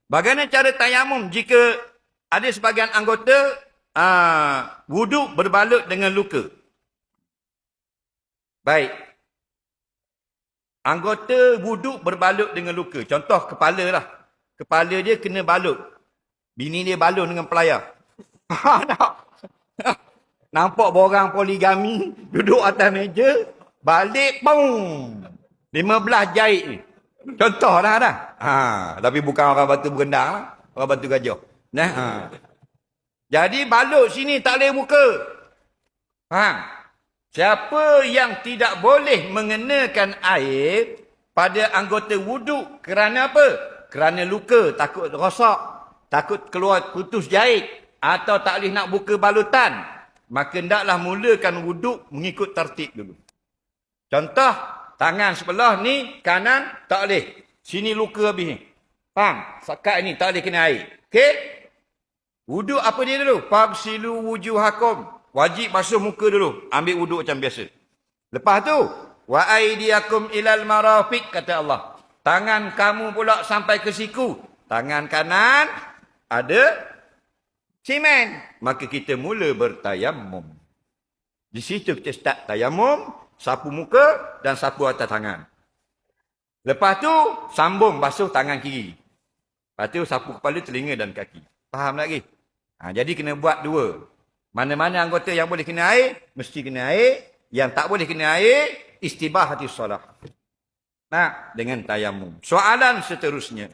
Bagaimana cara tayamum jika ada sebagian anggota wuduk berbalut dengan luka? Baik. Anggota wuduk berbalut dengan luka. Contoh kepala lah. Kepala dia kena balut. Bini dia balut dengan pelayar. Nampak borang poligami duduk atas meja, balik pum. 15 jahit ni. Contoh lah dah. Tapi bukan orang batu berendang lah. Orang batu gajah. Nah, jadi balut sini tak boleh buka. Faham? Siapa yang tidak boleh mengenakan air pada anggota wuduk kerana apa? Kerana luka, takut rosak, takut keluar putus jahit atau tak boleh nak buka balutan, maka hendaklah mulakan wuduk mengikut tertib dulu. Contoh, tangan sebelah ni kanan tak boleh. Sini luka habis ni. Faham? Sakat ni tak boleh kena air. Okey? Wuduk apa dia dulu? Fabsilu wujuhakum. Wajib basuh muka dulu. Ambil wuduk macam biasa. Lepas tu, wa aydiyakum ilal marafiq, kata Allah. Tangan kamu pula sampai ke siku. Tangan kanan ada semen. Maka kita mula bertayamum. Di situ kita start tayamum, sapu muka dan sapu atas tangan. Lepas tu, sambung basuh tangan kiri. Lepas tu, sapu kepala, telinga dan kaki. Faham lagi? Jadi kena buat dua. Mana-mana anggota yang boleh kena air, mesti kena air. Yang tak boleh kena air, istibahatis solah. Nah, dengan tayamum. Soalan seterusnya.